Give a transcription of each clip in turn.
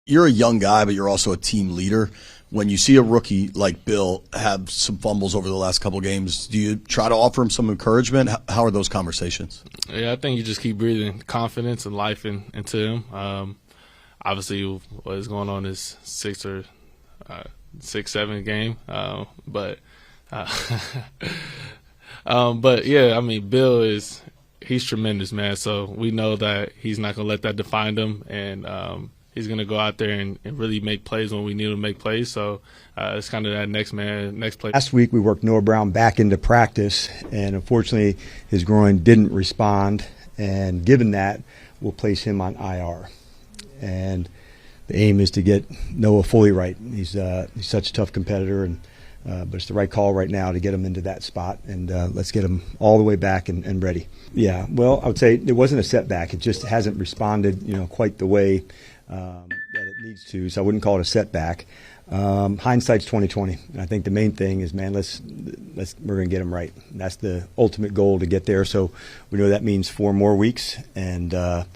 You're a young guy, but you're also a team leader. When you see a rookie like Bill have some fumbles over the last couple of games, do you try to offer him some encouragement? How are those conversations? Yeah, I think you just keep breathing confidence and life into him. Obviously, what is going on is 6-7 game, but yeah, I mean, Bill he's tremendous, man. So we know that he's not gonna let that define him, and he's going to go out there and really make plays when we need him to make plays. So it's kind of that next play. Last week we worked Noah Brown back into practice, and unfortunately his groin didn't respond. And given that, we'll place him on IR. And the aim is to get Noah fully right. He's such a tough competitor, and but it's the right call right now to get him into that spot, and let's get him all the way back and ready. Yeah, well, I would say it wasn't a setback. It just hasn't responded, quite the way that it needs to. So I wouldn't call it a setback. Hindsight's 20/20, and I think the main thing is, man, we're gonna get him right. And that's the ultimate goal to get there. So we know that means 4 more weeks, and the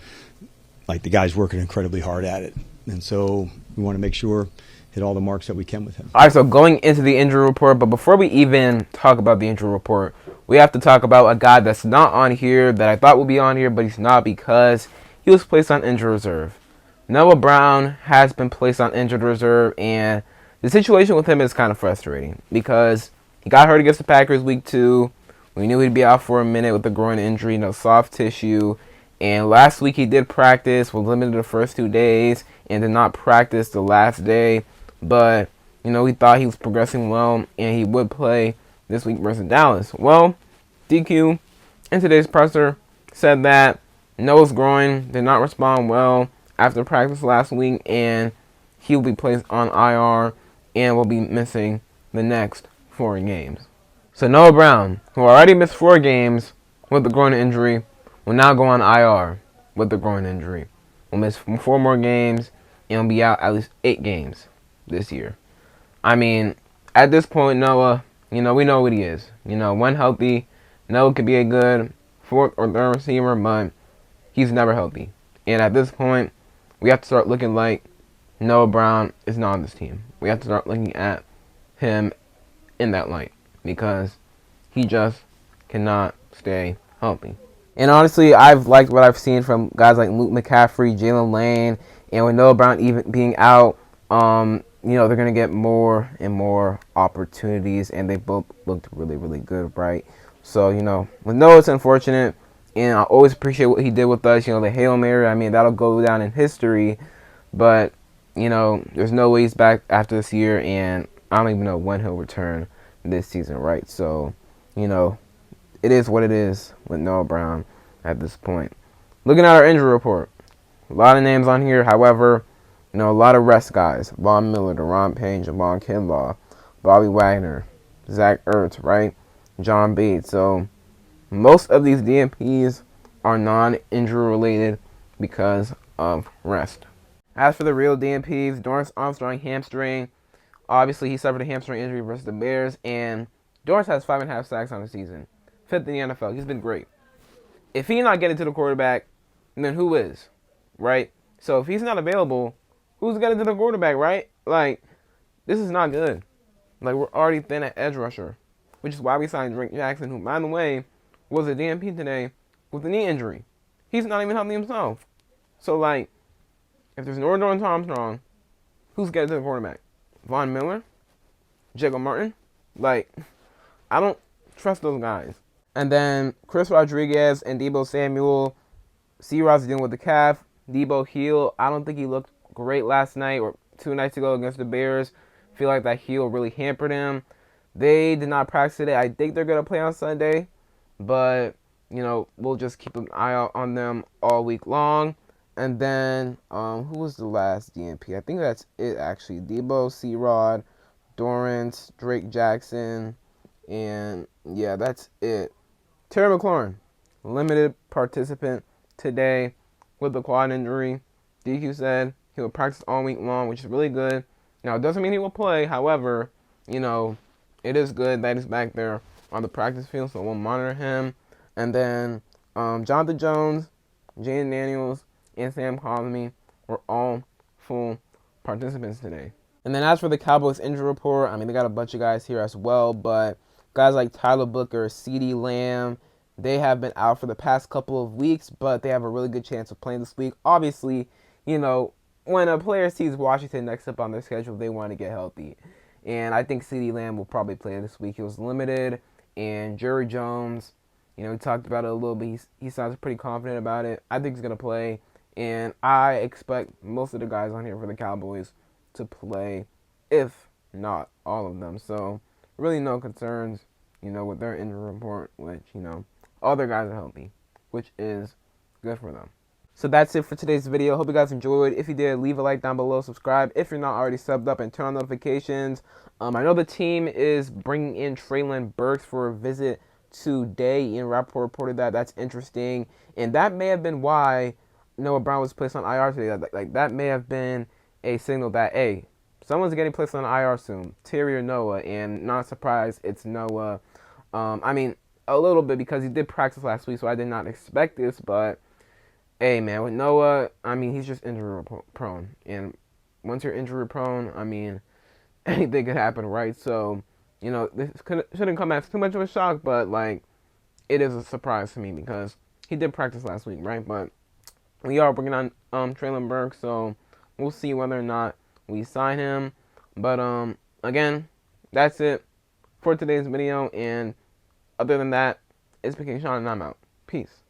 guy's working incredibly hard at it, and so we want to make sure hit all the marks that we can with him. All right, so going into the injury report, but before we even talk about the injury report, we have to talk about a guy that's not on here that I thought would be on here, but he's not because he was placed on injured reserve. Noah Brown has been placed on injured reserve, and the situation with him is kind of frustrating because he got hurt against the Packers week 2. We knew he'd be out for a minute with the groin injury, soft tissue. And last week he did practice, was limited the first 2 days, and did not practice the last day. But, we thought he was progressing well, and he would play this week versus Dallas. Well, DQ, in today's presser, said that Noah's groin did not respond well after practice last week, and he will be placed on IR and will be missing the next 4 games. So Noah Brown, who already missed 4 games with the groin injury, will now go on IR with the groin injury. Will miss 4 more games and will be out at least 8 games this year. I mean, at this point, Noah, we know what he is. When healthy, Noah could be a good 4th or 3rd receiver, but he's never healthy. And at this point, we have to start looking like Noah Brown is not on this team. We have to start looking at him in that light because he just cannot stay healthy. And honestly, I've liked what I've seen from guys like Luke McCaffrey, Jalen Lane, and with Noah Brown even being out, they're going to get more and more opportunities, and they both looked really, really good, right? So, with Noah, it's unfortunate, and I always appreciate what he did with us. The Hail Mary, I mean, that'll go down in history, but, there's no way he's back after this year, and I don't even know when he'll return this season, right? So, it is what it is with Noah Brown at this point. Looking at our injury report, a lot of names on here. However, a lot of rest guys. Von Miller, Deron Payne, Javon Kinlaw, Bobby Wagner, Zach Ertz, right? John Bates. So most of these DNPs are non-injury related because of rest. As for the real DNPs, Dorrance Armstrong hamstring. Obviously, he suffered a hamstring injury versus the Bears, and Dorrance has 5.5 sacks on the season. 5th in the NFL. He's been great. If he's not getting to the quarterback, then who is? Right? So if he's not available, Who's getting to the quarterback, right? Like, this is not good. Like, we're already thin at edge rusher, which is why we signed Drake Jackson, who, by the way, was a DMP today with a knee injury. He's not even healthy himself. So, like, if there's no Dorrance Armstrong, who's getting to the quarterback? Von Miller? Jacob Martin? Like, I don't trust those guys. And then Chris Rodriguez and Debo Samuel. C-Rod's dealing with the calf. Debo heel. I don't think he looked great last night or 2 nights ago against the Bears. Feel like that heel really hampered him. They did not practice today. I think they're going to play on Sunday. But, you know, we'll just keep an eye out on them all week long. And then, who was the last DNP? I think that's it, actually. Debo, C-Rod, Dorrance, Drake Jackson, and, yeah, that's it. Terry McLaurin, limited participant today with the quad injury. DQ said he will practice all week long, which is really good. Now, it doesn't mean he will play. However, you know, it is good that he's back there on the practice field, so we'll monitor him. And then Jonathan Jones, Jaden Daniels, and Sam Cosmi were all full participants today. And then as for the Cowboys injury report, I mean, they got a bunch of guys here as well, but guys like Tyler Booker, CeeDee Lamb, they have been out for the past couple of weeks, but they have a really good chance of playing this week. Obviously, you know, when a player sees Washington next up on their schedule, they want to get healthy. And I think CeeDee Lamb will probably play this week. He was limited. And Jerry Jones, you know, we talked about it a little bit. He sounds pretty confident about it. I think he's going to play. And I expect most of the guys on here for the Cowboys to play, if not all of them. So, really no concerns, you know, with their injury report, which, you know, all their guys are healthy, which is good for them. So that's it for today's video. Hope you guys enjoyed. If you did, leave a like down below, subscribe if you're not already subbed up, and turn on notifications. I know the team is bringing in Treylon Burks for a visit today. Ian Rappaport reported that. That's interesting. And that may have been why Noah Brown was placed on IR today. Like that may have been a signal that, hey, someone's getting placed on IR soon, Terry or Noah, and not surprised it's Noah. I mean, a little bit because he did practice last week, so I did not expect this, but hey, man, with Noah, I mean, he's just injury prone, and once you're injury prone, I mean, anything could happen, right? So, you know, this shouldn't come as too much of a shock, but, like, it is a surprise to me because he did practice last week, right? But we are bringing on Treylon Burks, so we'll see whether or not we sign him. But, again, that's it for today's video, and other than that, it's been Sean, and I'm out. Peace.